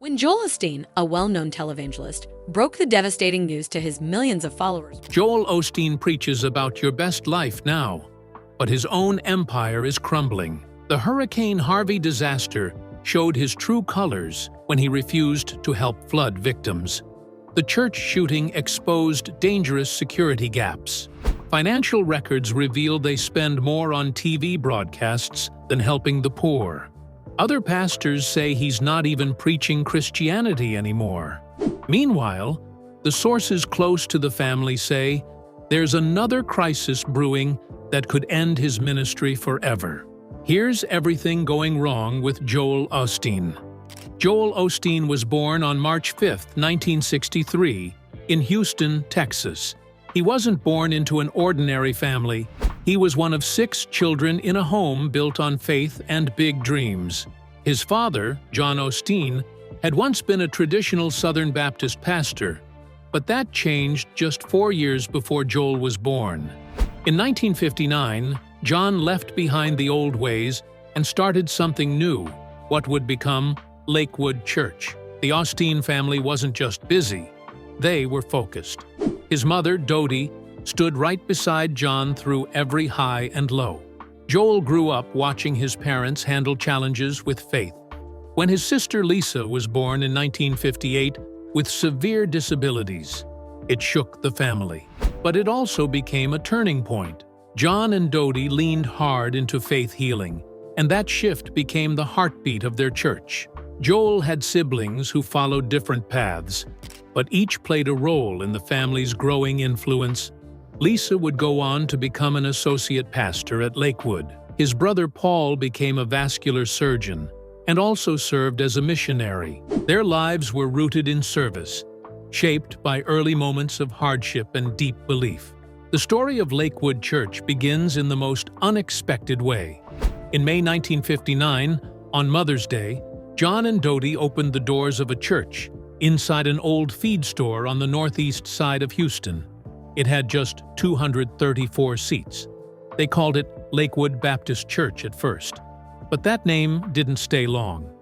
When Joel Osteen, a well-known televangelist, broke the devastating news to his millions of followers, Joel Osteen preaches about your best life now, but his own empire is crumbling. The Hurricane Harvey disaster showed his true colors when he refused to help flood victims. The church shooting exposed dangerous security gaps. Financial records reveal they spend more on TV broadcasts than helping the poor. Other pastors say he's not even preaching Christianity anymore. Meanwhile, the sources close to the family say there's another crisis brewing that could end his ministry forever. Here's everything going wrong with Joel Osteen. Joel Osteen was born on March 5, 1963, in Houston, Texas. He wasn't born into an ordinary family. He was one of 6 children in a home built on faith and big dreams. His father, John Osteen, had once been a traditional Southern Baptist pastor, but that changed just 4 years before Joel was born. In 1959, John left behind the old ways and started something new, what would become Lakewood Church. The Osteen family wasn't just busy, they were focused. His mother, Dodie, stood right beside John through every high and low. Joel grew up watching his parents handle challenges with faith. When his sister Lisa was born in 1958 with severe disabilities, it shook the family. But it also became a turning point. John and Dodie leaned hard into faith healing, and that shift became the heartbeat of their church. Joel had siblings who followed different paths, but each played a role in the family's growing influence. Lisa would go on to become an associate pastor at Lakewood. His brother Paul became a vascular surgeon and also served as a missionary. Their lives were rooted in service, shaped by early moments of hardship and deep belief. The story of Lakewood Church begins in the most unexpected way. In May 1959, on Mother's Day, John and Dodie opened the doors of a church inside an old feed store on the northeast side of Houston. It had just 234 seats. They called it Lakewood Baptist Church at first, but that name didn't stay long.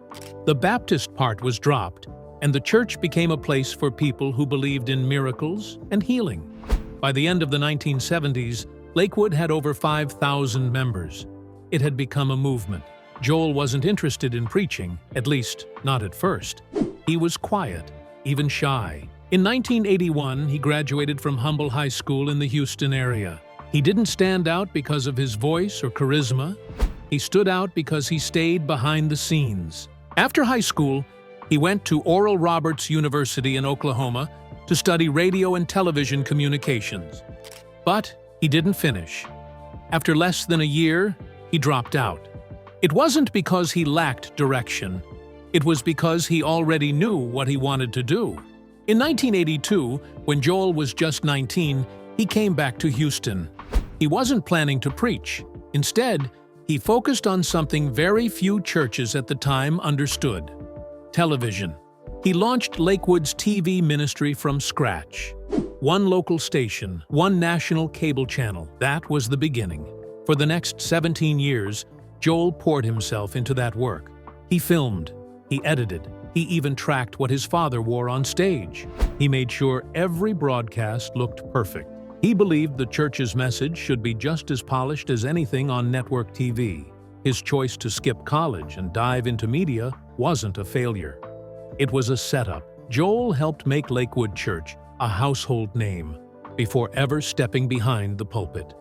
The Baptist part was dropped, and the church became a place for people who believed in miracles and healing. By the end of the 1970s, Lakewood had over 5,000 members. It had become a movement. Joel wasn't interested in preaching, at least not at first. He was quiet, even shy. In 1981, he graduated from Humble High School in the Houston area. He didn't stand out because of his voice or charisma. He stood out because he stayed behind the scenes. After high school, he went to Oral Roberts University in Oklahoma to study radio and television communications. But he didn't finish. After less than a year, he dropped out. It wasn't because he lacked direction. It was because he already knew what he wanted to do. In 1982, when Joel was just 19, he came back to Houston. He wasn't planning to preach. Instead, he focused on something very few churches at the time understood: television. He launched Lakewood's TV ministry from scratch. One local station, one national cable channel, that was the beginning. For the next 17 years, Joel poured himself into that work. He filmed, he edited, he even tracked what his father wore on stage. He made sure every broadcast looked perfect. He believed the church's message should be just as polished as anything on network TV. His choice to skip college and dive into media wasn't a failure. It was a setup. Joel helped make Lakewood Church a household name before ever stepping behind the pulpit.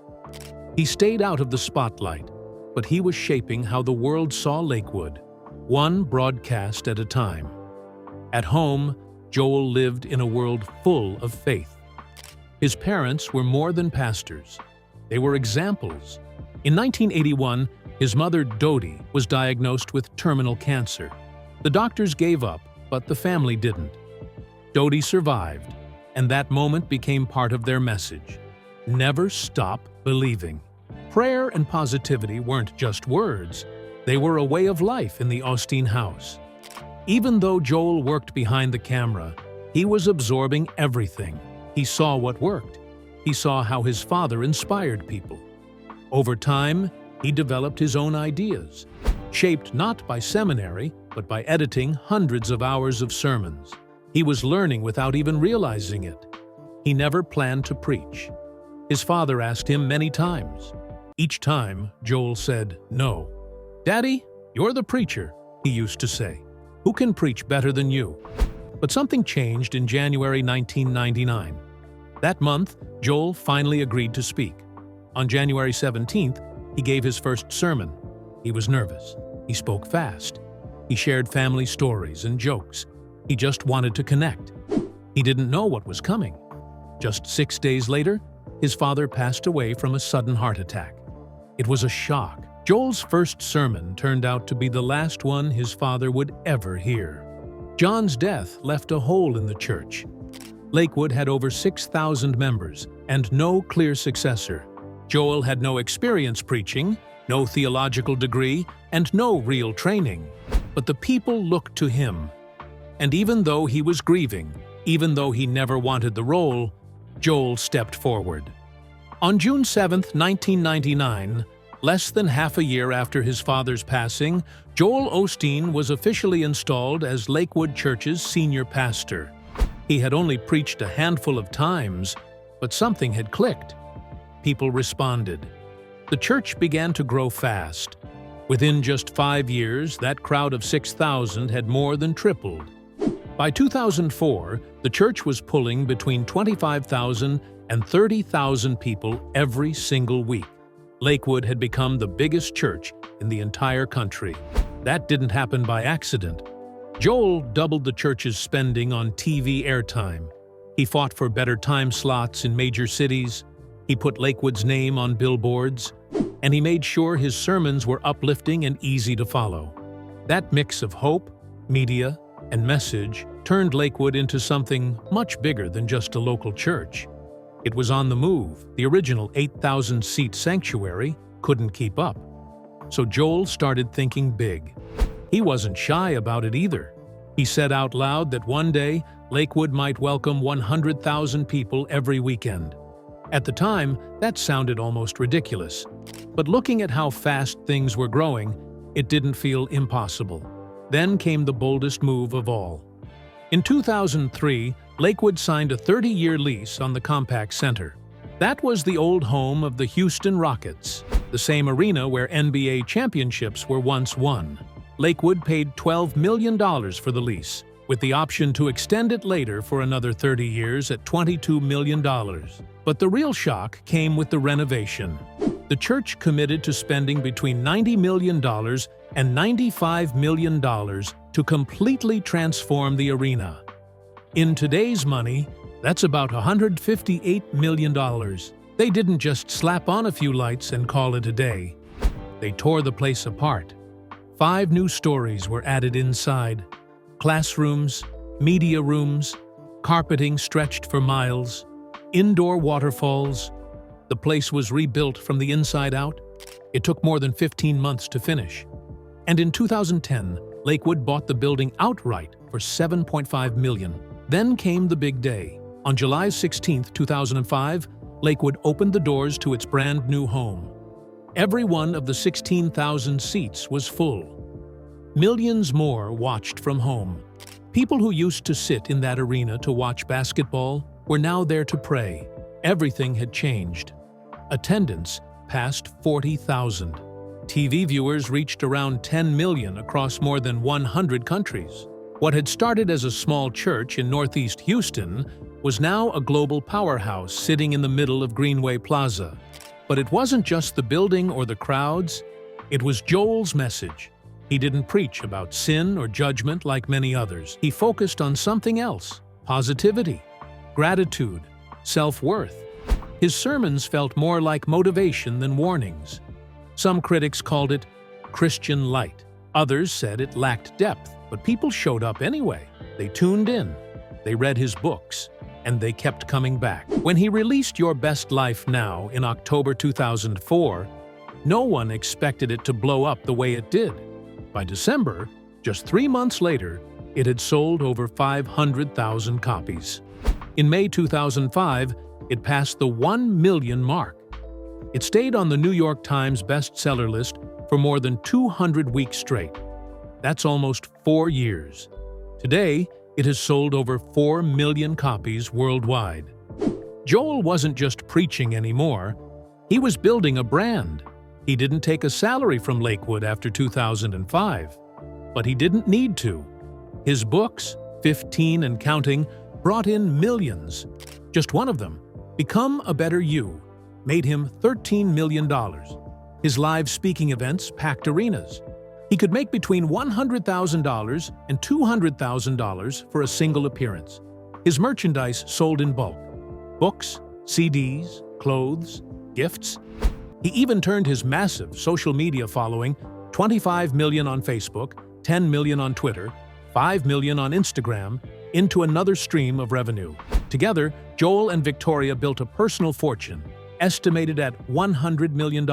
He stayed out of the spotlight, but he was shaping how the world saw Lakewood, one broadcast at a time. At home, Joel lived in a world full of faith. His parents were more than pastors. They were examples. In 1981, his mother, Dodie, was diagnosed with terminal cancer. The doctors gave up, but the family didn't. Dodie survived, and that moment became part of their message: never stop believing. Prayer and positivity weren't just words. They were a way of life in the Osteen house. Even though Joel worked behind the camera, he was absorbing everything. He saw what worked. He saw how his father inspired people. Over time, he developed his own ideas, shaped not by seminary, but by editing hundreds of hours of sermons. He was learning without even realizing it. He never planned to preach. His father asked him many times. Each time, Joel said no. "Daddy, you're the preacher," he used to say. "Who can preach better than you?" But something changed in January 1999. That month, Joel finally agreed to speak. On January 17th, he gave his first sermon. He was nervous. He spoke fast. He shared family stories and jokes. He just wanted to connect. He didn't know what was coming. Just 6 days later, his father passed away from a sudden heart attack. It was a shock. Joel's first sermon turned out to be the last one his father would ever hear. John's death left a hole in the church. Lakewood had over 6,000 members and no clear successor. Joel had no experience preaching, no theological degree, and no real training. But the people looked to him. And even though he was grieving, even though he never wanted the role, Joel stepped forward. On June 7, 1999, less than half a year after his father's passing, Joel Osteen was officially installed as Lakewood Church's senior pastor. He had only preached a handful of times, but something had clicked. People responded. The church began to grow fast. Within just 5 years, that crowd of 6,000 had more than tripled. By 2004, the church was pulling between 25,000 and 30,000 people every single week. Lakewood had become the biggest church in the entire country. That didn't happen by accident. Joel doubled the church's spending on TV airtime. He fought for better time slots in major cities. He put Lakewood's name on billboards. And he made sure his sermons were uplifting and easy to follow. That mix of hope, media, and message turned Lakewood into something much bigger than just a local church. It was on the move. The original 8,000-seat sanctuary couldn't keep up. So Joel started thinking big. He wasn't shy about it either. He said out loud that one day Lakewood might welcome 100,000 people every weekend. At the time, that sounded almost ridiculous. But looking at how fast things were growing, it didn't feel impossible. Then came the boldest move of all. In 2003, Lakewood signed a 30-year lease on the Compaq Center. That was the old home of the Houston Rockets, the same arena where NBA championships were once won. Lakewood paid $12 million for the lease, with the option to extend it later for another 30 years at $22 million. But the real shock came with the renovation. The church committed to spending between $90 million and $95 million to completely transform the arena. In today's money, that's about $158 million. They didn't just slap on a few lights and call it a day. They tore the place apart. 5 new stories were added inside. Classrooms, media rooms, carpeting stretched for miles, indoor waterfalls. The place was rebuilt from the inside out. It took more than 15 months to finish. And in 2010, Lakewood bought the building outright for $7.5 million. Then came the big day. On July 16, 2005, Lakewood opened the doors to its brand new home. Every one of the 16,000 seats was full. Millions more watched from home. People who used to sit in that arena to watch basketball were now there to pray. Everything had changed. Attendance passed 40,000. TV viewers reached around 10 million across more than 100 countries. What had started as a small church in Northeast Houston was now a global powerhouse sitting in the middle of Greenway Plaza. But it wasn't just the building or the crowds. It was Joel's message. He didn't preach about sin or judgment like many others. He focused on something else: positivity, gratitude, self-worth. His sermons felt more like motivation than warnings. Some critics called it Christian light. Others said it lacked depth, but people showed up anyway. They tuned in, they read his books, and they kept coming back. When he released Your Best Life Now in October 2004, no one expected it to blow up the way it did. By December, just 3 months later, it had sold over 500,000 copies. In May 2005, it passed the 1 million mark. It stayed on the New York Times bestseller list for more than 200 weeks straight. That's almost 4 years. Today, it has sold over 4 million copies worldwide. Joel wasn't just preaching anymore. He was building a brand. He didn't take a salary from Lakewood after 2005, but he didn't need to. His books, 15 and counting, brought in millions. Just one of them, Become a Better You, made him $13 million. His live speaking events packed arenas. He could make between $100,000 and $200,000 for a single appearance. His merchandise sold in bulk. Books, CDs, clothes, gifts. He even turned his massive social media following, 25 million on Facebook, 10 million on Twitter, 5 million on Instagram, into another stream of revenue. Together, Joel and Victoria built a personal fortune, estimated at $100 million.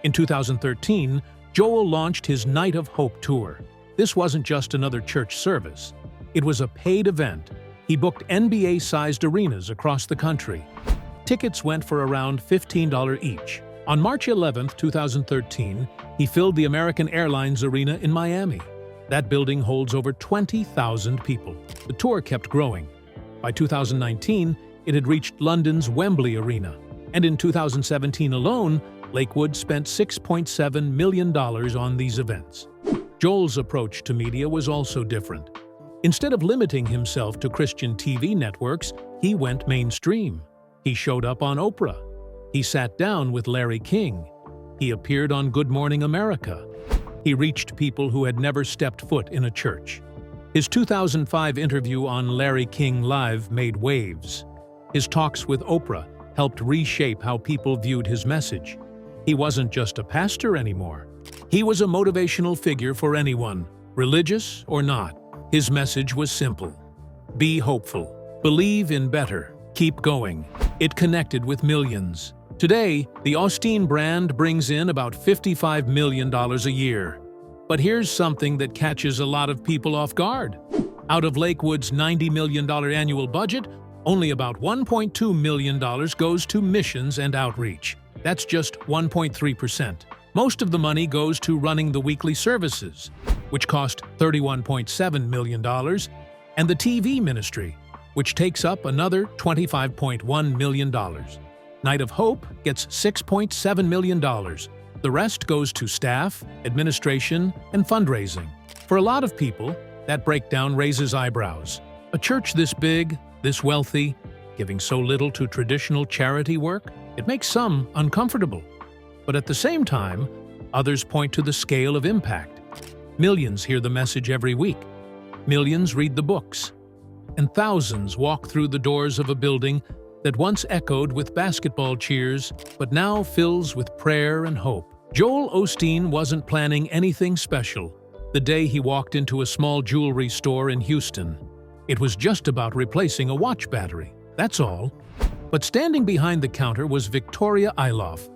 In 2013, Joel launched his Night of Hope tour. This wasn't just another church service. It was a paid event. He booked NBA-sized arenas across the country. Tickets went for around $15 each. On March 11, 2013, he filled the American Airlines Arena in Miami. That building holds over 20,000 people. The tour kept growing. By 2019, it had reached London's Wembley Arena. And in 2017 alone, Lakewood spent $6.7 million on these events. Joel's approach to media was also different. Instead of limiting himself to Christian TV networks, he went mainstream. He showed up on Oprah. He sat down with Larry King. He appeared on Good Morning America. He reached people who had never stepped foot in a church. His 2005 interview on Larry King Live made waves. His talks with Oprah helped reshape how people viewed his message. He wasn't just a pastor anymore. He was a motivational figure for anyone, religious or not. His message was simple. Be hopeful. Believe in better. Keep going. It connected with millions. Today, the Osteen brand brings in about $55 million a year. But here's something that catches a lot of people off guard. Out of Lakewood's $90 million annual budget, only about $1.2 million goes to missions and outreach. That's just 1.3%. Most of the money goes to running the weekly services, which cost $31.7 million, and the TV ministry, which takes up another $25.1 million. Night of Hope gets $6.7 million. The rest goes to staff, administration, and fundraising. For a lot of people, that breakdown raises eyebrows. A church this big, this wealthy, giving so little to traditional charity work? It makes some uncomfortable. But at the same time, others point to the scale of impact. Millions hear the message every week. Millions read the books. And thousands walk through the doors of a building that once echoed with basketball cheers, but now fills with prayer and hope. Joel Osteen wasn't planning anything special the day he walked into a small jewelry store in Houston. It was just about replacing a watch battery, that's all. But standing behind the counter was Victoria Iloff,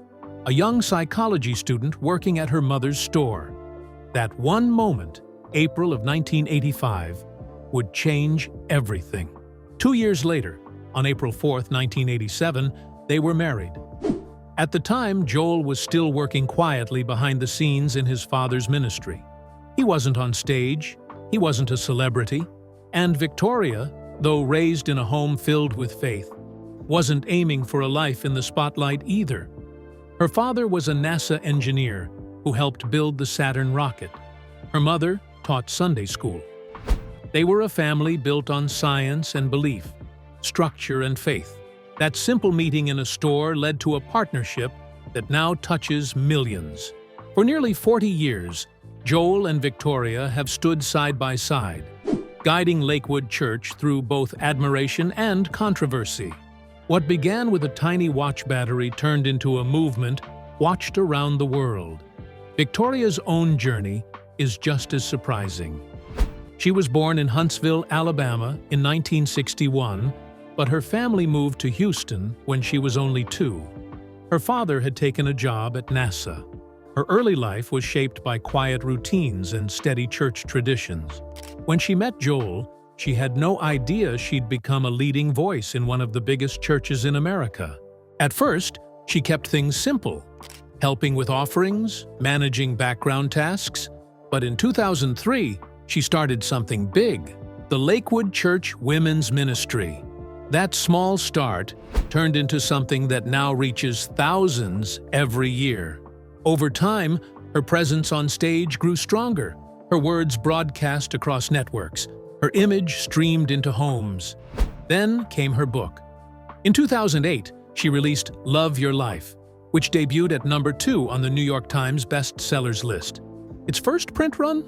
a young psychology student working at her mother's store. That one moment, April of 1985, would change everything. 2 years later, on April 4, 1987, they were married. At the time, Joel was still working quietly behind the scenes in his father's ministry. He wasn't on stage, he wasn't a celebrity, and Victoria, though raised in a home filled with faith, wasn't aiming for a life in the spotlight either. Her father was a NASA engineer who helped build the Saturn rocket. Her mother taught Sunday school. They were a family built on science and belief, structure and faith. That simple meeting in a store led to a partnership that now touches millions. For nearly 40 years, Joel and Victoria have stood side by side, guiding Lakewood Church through both admiration and controversy. What began with a tiny watch battery turned into a movement watched around the world. Victoria's own journey is just as surprising. She was born in Huntsville, Alabama in 1961, but her family moved to Houston when she was only 2. Her father had taken a job at NASA. Her early life was shaped by quiet routines and steady church traditions. When she met Joel, she had no idea she'd become a leading voice in one of the biggest churches in America. At first, she kept things simple, helping with offerings, managing background tasks, But in 2003, she started something big, the Lakewood Church Women's Ministry. That small start turned into something that now reaches thousands every year. Over time, her presence on stage grew stronger, her words broadcast across networks, her image streamed into homes. Then came her book. In 2008, she released Love Your Life, which debuted at #2 on the New York Times bestsellers list. Its first print run?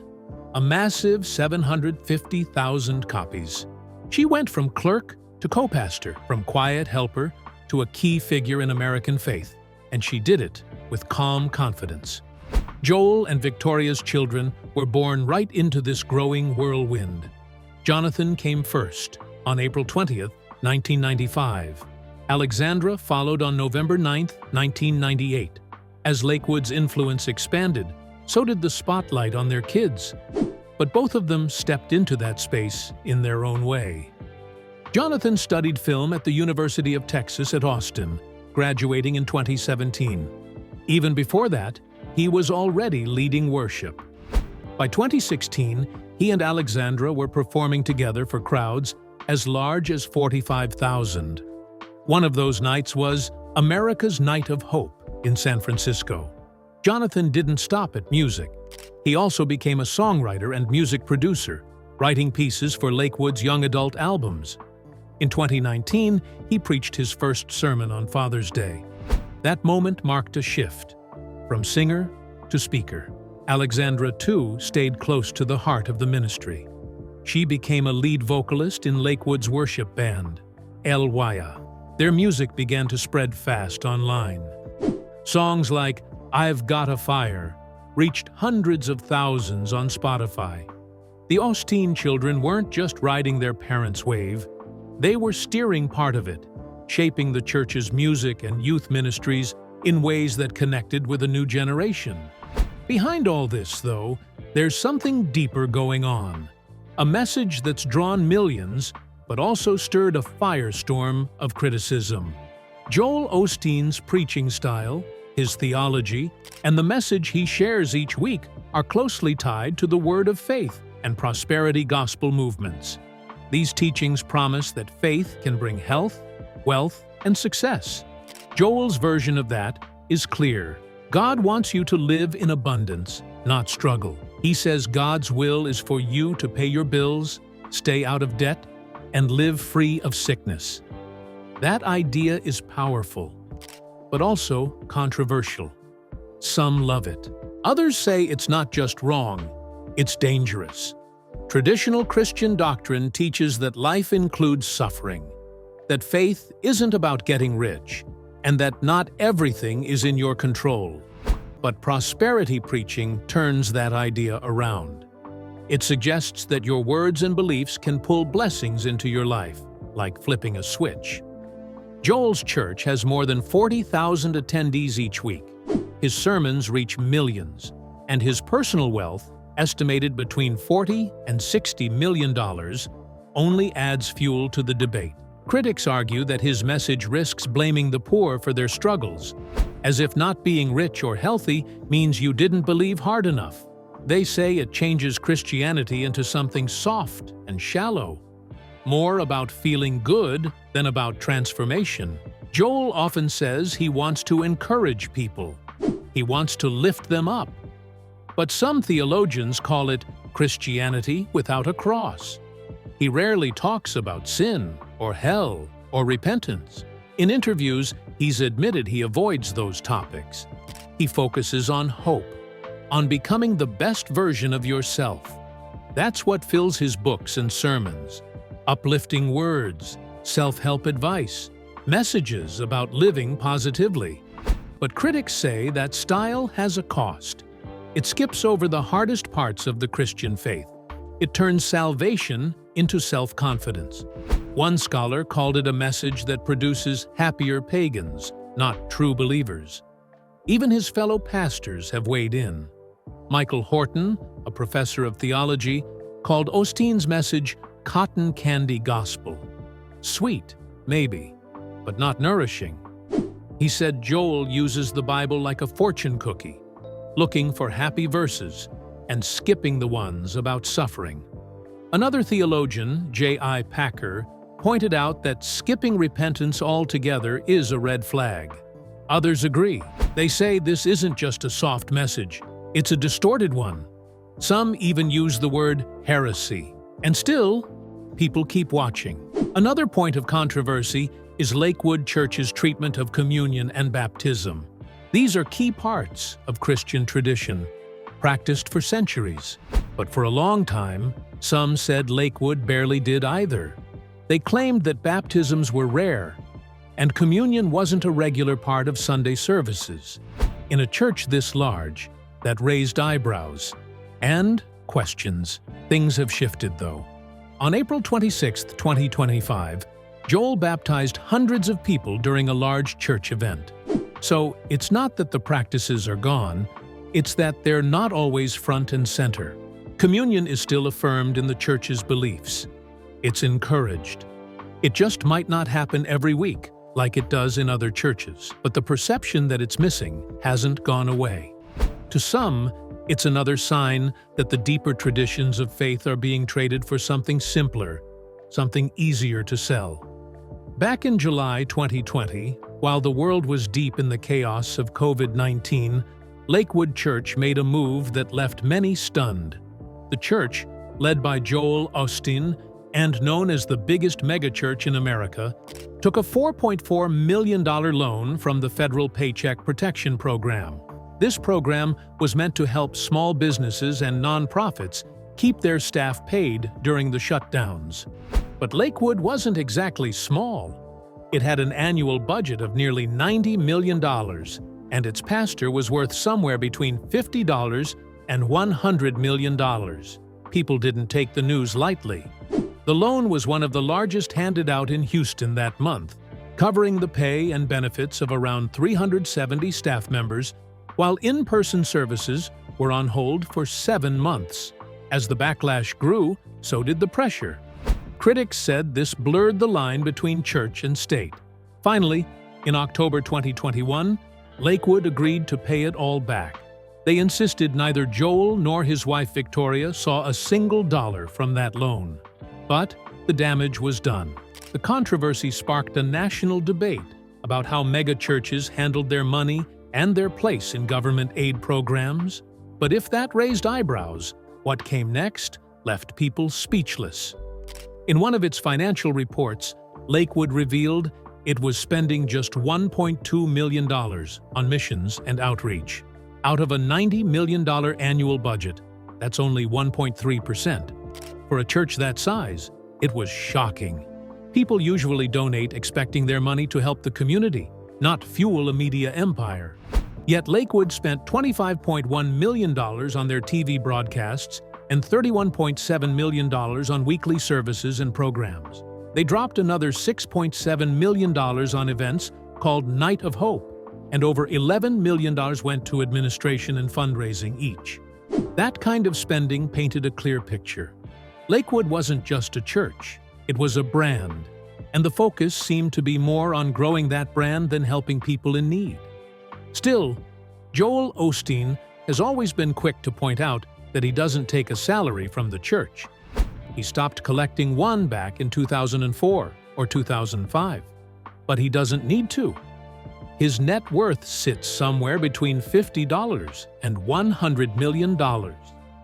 A massive 750,000 copies. She went from clerk to co-pastor, from quiet helper to a key figure in American faith, and she did it with calm confidence. Joel and Victoria's children were born right into this growing whirlwind. Jonathan came first, on April 20th, 1995. Alexandra followed on November 9th, 1998. As Lakewood's influence expanded, so did the spotlight on their kids. But both of them stepped into that space in their own way. Jonathan studied film at the University of Texas at Austin, graduating in 2017. Even before that, he was already leading worship. By 2016, he and Alexandra were performing together for crowds as large as 45,000. One of those nights was America's Night of Hope in San Francisco. Jonathan didn't stop at music. He also became a songwriter and music producer, writing pieces for Lakewood's young adult albums. In 2019, he preached his first sermon on Father's Day. That moment marked a shift. From singer to speaker, Alexandra, too, stayed close to the heart of the ministry. She became a lead vocalist in Lakewood's worship band, El Waya. Their music began to spread fast online. Songs like I've Got a Fire reached hundreds of thousands on Spotify. The Osteen children weren't just riding their parents' wave, they were steering part of it, shaping the church's music and youth ministries in ways that connected with a new generation. Behind all this, though, there's something deeper going on. A message that's drawn millions, but also stirred a firestorm of criticism. Joel Osteen's preaching style, his theology, and the message he shares each week are closely tied to the word of faith and prosperity gospel movements. These teachings promise that faith can bring health, wealth, and success. Joel's version of that is clear. God wants you to live in abundance, not struggle. He says God's will is for you to pay your bills, stay out of debt, and live free of sickness. That idea is powerful, but also controversial. Some love it. Others say it's not just wrong, it's dangerous. Traditional Christian doctrine teaches that life includes suffering, that faith isn't about getting rich, and that not everything is in your control. But prosperity preaching turns that idea around. It suggests that your words and beliefs can pull blessings into your life, like flipping a switch. Joel's church has more than 40,000 attendees each week. His sermons reach millions, and his personal wealth, estimated between $40 and $60 million, only adds fuel to the debate. Critics argue that his message risks blaming the poor for their struggles, as if not being rich or healthy means you didn't believe hard enough. They say it changes Christianity into something soft and shallow, more about feeling good than about transformation. Joel often says he wants to encourage people. He wants to lift them up. But some theologians call it Christianity without a cross. He rarely talks about sin or hell or repentance. In interviews, he's admitted he avoids those topics. He focuses on hope, on becoming the best version of yourself. That's what fills his books and sermons. Uplifting words, self-help advice, messages about living positively. But critics say that style has a cost. It skips over the hardest parts of the Christian faith. It turns salvation into self-confidence. One scholar called it a message that produces happier pagans, not true believers. Even his fellow pastors have weighed in. Michael Horton, a professor of theology, called Osteen's message cotton candy gospel. Sweet, maybe, but not nourishing. He said Joel uses the Bible like a fortune cookie, looking for happy verses, and skipping the ones about suffering. Another theologian, J.I. Packer, pointed out that skipping repentance altogether is a red flag. Others agree. They say this isn't just a soft message, it's a distorted one. Some even use the word heresy. And still, people keep watching. Another point of controversy is Lakewood Church's treatment of communion and baptism. These are key parts of Christian tradition, practiced for centuries. But for a long time, some said Lakewood barely did either. They claimed that baptisms were rare, and communion wasn't a regular part of Sunday services. In a church this large, that raised eyebrows and questions. Things have shifted, though. On April 26, 2025, Joel baptized hundreds of people during a large church event. So it's not that the practices are gone, it's that they're not always front and center. Communion is still affirmed in the church's beliefs. It's encouraged. It just might not happen every week, like it does in other churches, but the perception that it's missing hasn't gone away. To some, it's another sign that the deeper traditions of faith are being traded for something simpler, something easier to sell. Back in July 2020, while the world was deep in the chaos of COVID-19, Lakewood Church made a move that left many stunned. The church, led by Joel Osteen and known as the biggest megachurch in America, took a $4.4 million loan from the federal Paycheck Protection Program. This program was meant to help small businesses and nonprofits keep their staff paid during the shutdowns. But Lakewood wasn't exactly small. It had an annual budget of nearly $90 million, and its pastor was worth somewhere between $50 and $100 million. People didn't take the news lightly. The loan was one of the largest handed out in Houston that month, covering the pay and benefits of around 370 staff members, while in-person services were on hold for 7 months. As the backlash grew, so did the pressure. Critics said this blurred the line between church and state. Finally, in October 2021, Lakewood agreed to pay it all back. They insisted neither Joel nor his wife Victoria saw a single dollar from that loan. But the damage was done. The controversy sparked a national debate about how megachurches handled their money and their place in government aid programs. But if that raised eyebrows, what came next left people speechless. In one of its financial reports, Lakewood revealed it was spending just $1.2 million on missions and outreach. Out of a $90 million annual budget, that's only 1.3%. For a church that size, it was shocking. People usually donate expecting their money to help the community, not fuel a media empire. Yet Lakewood spent $25.1 million on their TV broadcasts and $31.7 million on weekly services and programs. They dropped another $6.7 million on events called Night of Hope, and over $11 million went to administration and fundraising each. That kind of spending painted a clear picture. Lakewood wasn't just a church, it was a brand, and the focus seemed to be more on growing that brand than helping people in need. Still, Joel Osteen has always been quick to point out that he doesn't take a salary from the church. He stopped collecting one back in 2004 or 2005, but he doesn't need to. His net worth sits somewhere between $50 and $100 million.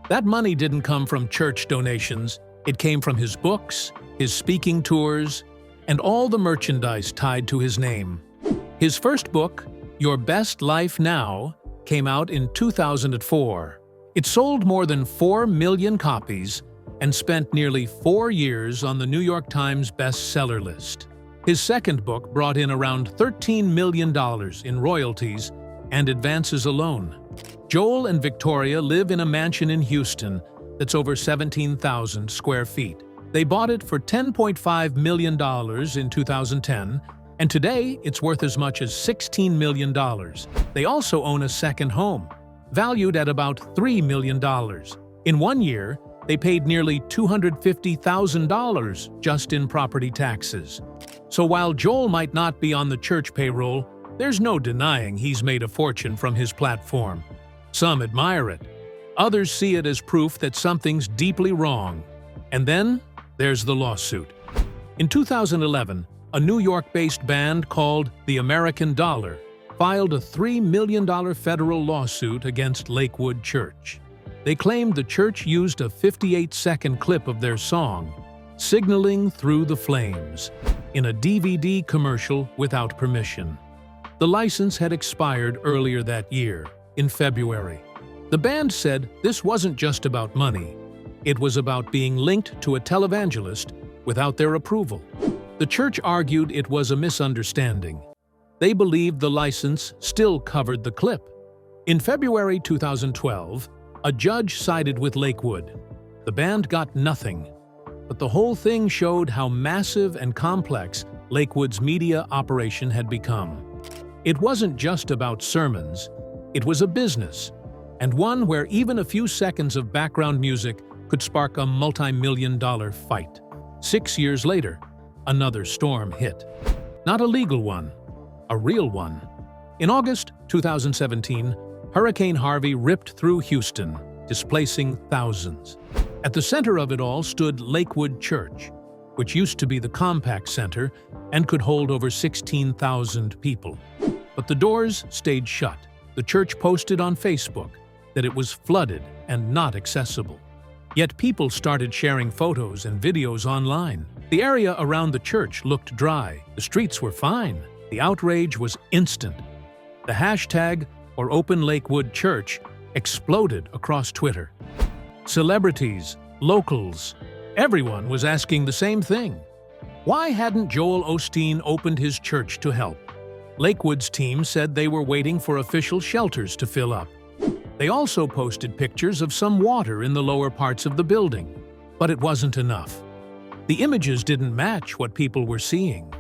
That money didn't come from church donations, it came from his books, his speaking tours, and all the merchandise tied to his name. His first book, Your Best Life Now, came out in 2004. It sold more than 4 million copies and spent nearly 4 years on the New York Times bestseller list. His second book brought in around $13 million in royalties and advances alone. Joel and Victoria live in a mansion in Houston that's over 17,000 square feet. They bought it for $10.5 million in 2010, and today it's worth as much as $16 million. They also own a second home, valued at about $3 million. In 1 year, they paid nearly $250,000 just in property taxes. So while Joel might not be on the church payroll, there's no denying he's made a fortune from his platform. Some admire it, Others see it as proof that something's deeply wrong. And then there's the lawsuit. In 2011, a New York-based band called the American Dollar filed a $3 million federal lawsuit against Lakewood Church. They claimed the church used a 58-second clip of their song, "Signaling Through the Flames," in a DVD commercial without permission. The license had expired earlier that year, in February. The band said this wasn't just about money. It was about being linked to a televangelist without their approval. The church argued it was a misunderstanding. They believed the license still covered the clip. In February 2012, a judge sided with Lakewood. The band got nothing, but the whole thing showed how massive and complex Lakewood's media operation had become. It wasn't just about sermons, it was a business, and one where even a few seconds of background music could spark a multi-million-dollar fight. 6 years later, another storm hit. Not a legal one, a real one. In August 2017, Hurricane Harvey ripped through Houston, displacing thousands. At the center of it all stood Lakewood Church, which used to be the Compact Center and could hold over 16,000 people. But the doors stayed shut. The church posted on Facebook that it was flooded and not accessible. Yet people started sharing photos and videos online. The area around the church looked dry. The streets were fine. The outrage was instant. The hashtag or Open Lakewood Church exploded across Twitter. Celebrities, locals, everyone was asking the same thing. Why hadn't Joel Osteen opened his church to help? Lakewood's team said they were waiting for official shelters to fill up. They also posted pictures of some water in the lower parts of the building, but it wasn't enough. The images didn't match what people were seeing.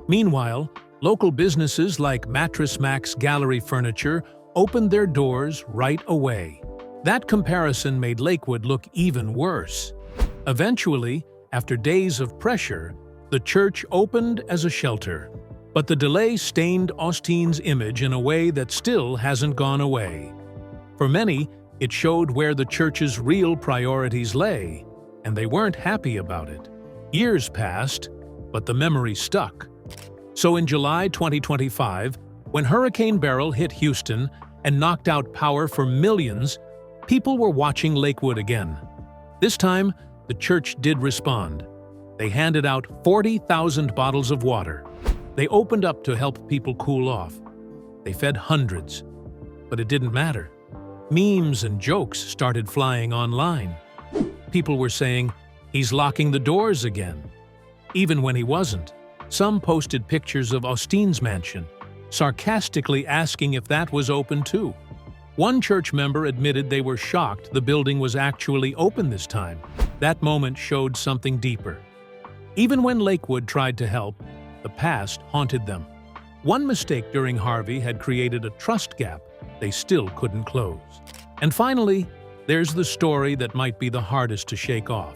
Meanwhile, local businesses like Mattress Max Gallery Furniture opened their doors right away. That comparison made Lakewood look even worse. Eventually, after days of pressure, the church opened as a shelter. But the delay stained Osteen's image in a way that still hasn't gone away. For many, it showed where the church's real priorities lay, and they weren't happy about it. Years passed, but the memory stuck. So in July 2025, when Hurricane Beryl hit Houston and knocked out power for millions, people were watching Lakewood again. This time, the church did respond. They handed out 40,000 bottles of water. They opened up to help people cool off. They fed hundreds. But it didn't matter. Memes and jokes started flying online. People were saying, "He's locking the doors again." Even when he wasn't. Some posted pictures of Osteen's mansion, sarcastically asking if that was open too. One church member admitted they were shocked the building was actually open this time. That moment showed something deeper. Even when Lakewood tried to help, the past haunted them. One mistake during Harvey had created a trust gap they still couldn't close. And finally, there's the story that might be the hardest to shake off.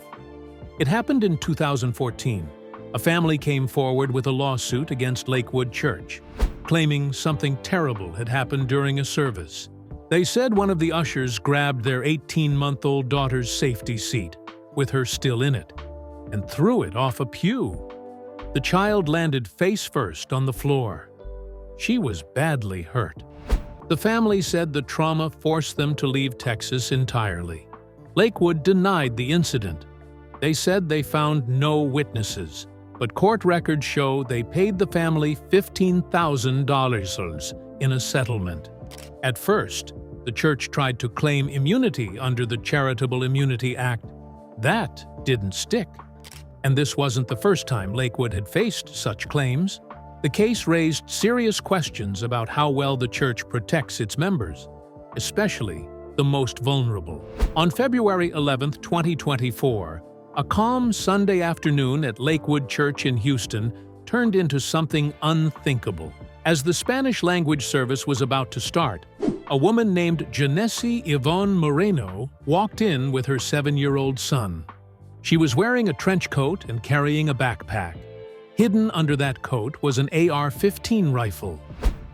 It happened in 2014. A family came forward with a lawsuit against Lakewood Church, claiming something terrible had happened during a service. They said one of the ushers grabbed their 18-month-old daughter's safety seat, with her still in it, and threw it off a pew. The child landed face first on the floor. She was badly hurt. The family said the trauma forced them to leave Texas entirely. Lakewood denied the incident. They said they found no witnesses, but court records show they paid the family $15,000 in a settlement. At first, the church tried to claim immunity under the Charitable Immunity Act. That didn't stick. And this wasn't the first time Lakewood had faced such claims. The case raised serious questions about how well the church protects its members, especially the most vulnerable. On February 11, 2024, a calm Sunday afternoon at Lakewood Church in Houston turned into something unthinkable. As the Spanish-language service was about to start, a woman named Janesi Yvonne Moreno walked in with her 7-year-old son. She was wearing a trench coat and carrying a backpack. Hidden under that coat was an AR-15 rifle.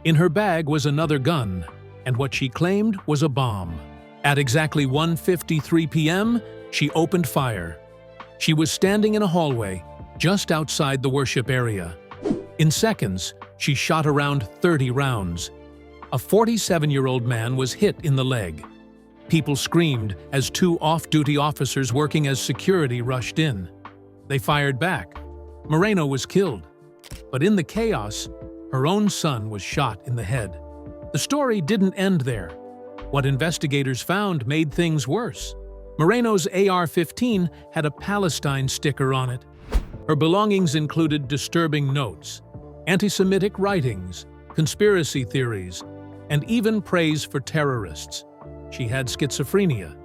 In her bag was another gun, and what she claimed was a bomb. At exactly 1:53 p.m., she opened fire. She was standing in a hallway just outside the worship area. In seconds, she shot around 30 rounds. A 47-year-old man was hit in the leg. People screamed as two off-duty officers working as security rushed in. They fired back. Moreno was killed. But in the chaos, her own son was shot in the head. The story didn't end there. What investigators found made things worse. Moreno's AR-15 had a Palestine sticker on it. Her belongings included disturbing notes, anti-Semitic writings, conspiracy theories, and even praise for terrorists. She had schizophrenia.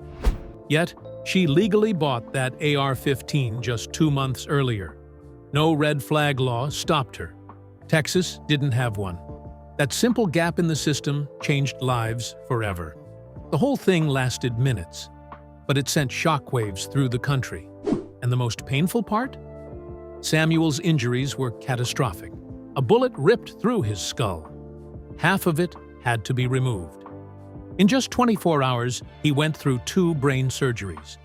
Yet, she legally bought that AR-15 just 2 months earlier. No red flag law stopped her. Texas didn't have one. That simple gap in the system changed lives forever. The whole thing lasted minutes, but it sent shockwaves through the country. And the most painful part? Samuel's injuries were catastrophic. A bullet ripped through his skull. Half of it had to be removed. In just 24 hours, he went through 2 brain surgeries.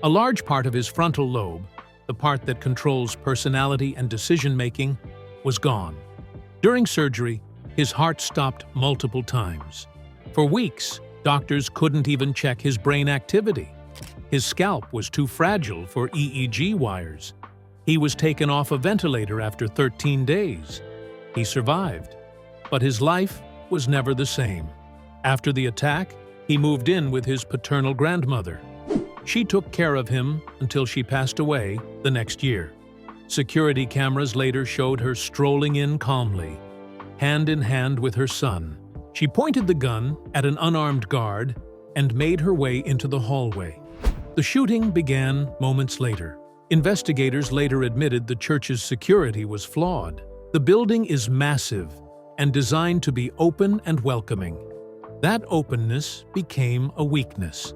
A large part of his frontal lobe, the part that controls personality and decision-making, was gone. During surgery, his heart stopped multiple times. For weeks, doctors couldn't even check his brain activity. His scalp was too fragile for EEG wires. He was taken off a ventilator after 13 days. He survived, but his life was never the same. After the attack, he moved in with his paternal grandmother. She took care of him until she passed away the next year. Security cameras later showed her strolling in calmly, hand in hand with her son. She pointed the gun at an unarmed guard and made her way into the hallway. The shooting began moments later. Investigators later admitted the church's security was flawed. The building is massive and designed to be open and welcoming. That openness became a weakness.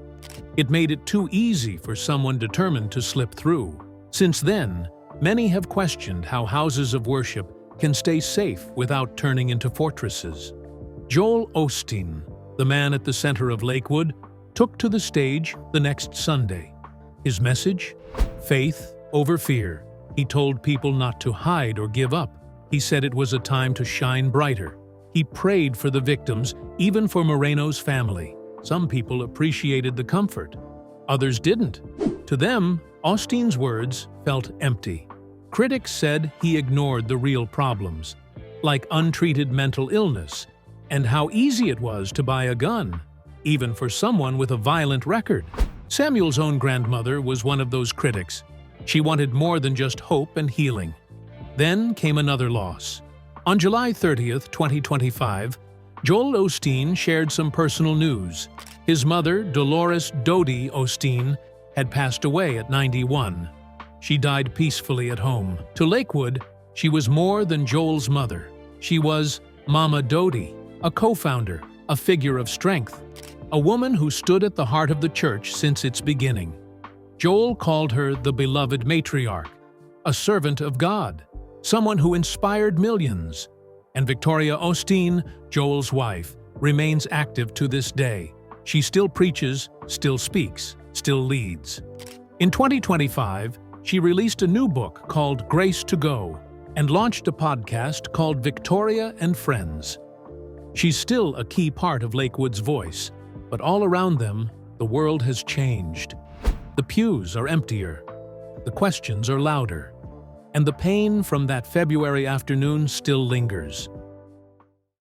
It made it too easy for someone determined to slip through. Since then, many have questioned how houses of worship can stay safe without turning into fortresses. Joel Osteen, the man at the center of Lakewood, took to the stage the next Sunday. His message? Faith over fear. He told people not to hide or give up. He said it was a time to shine brighter. He prayed for the victims, even for Moreno's family. Some people appreciated the comfort. Others didn't. To them, Osteen's words felt empty. Critics said he ignored the real problems, like untreated mental illness, and how easy it was to buy a gun, even for someone with a violent record. Samuel's own grandmother was one of those critics. She wanted more than just hope and healing. Then came another loss. On July 30th, 2025, Joel Osteen shared some personal news. His mother, Dolores Dodie Osteen, had passed away at 91. She died peacefully at home. To Lakewood, she was more than Joel's mother. She was Mama Dodie, a co-founder, a figure of strength, a woman who stood at the heart of the church since its beginning. Joel called her the beloved matriarch, a servant of God, someone who inspired millions. And Victoria Osteen, Joel's wife, remains active to this day. She still preaches, still speaks, still leads. In 2025, she released a new book called Grace to Go and launched a podcast called Victoria and Friends. She's still a key part of Lakewood's voice, but all around them, the world has changed. The pews are emptier, the questions are louder, and the pain from that February afternoon still lingers.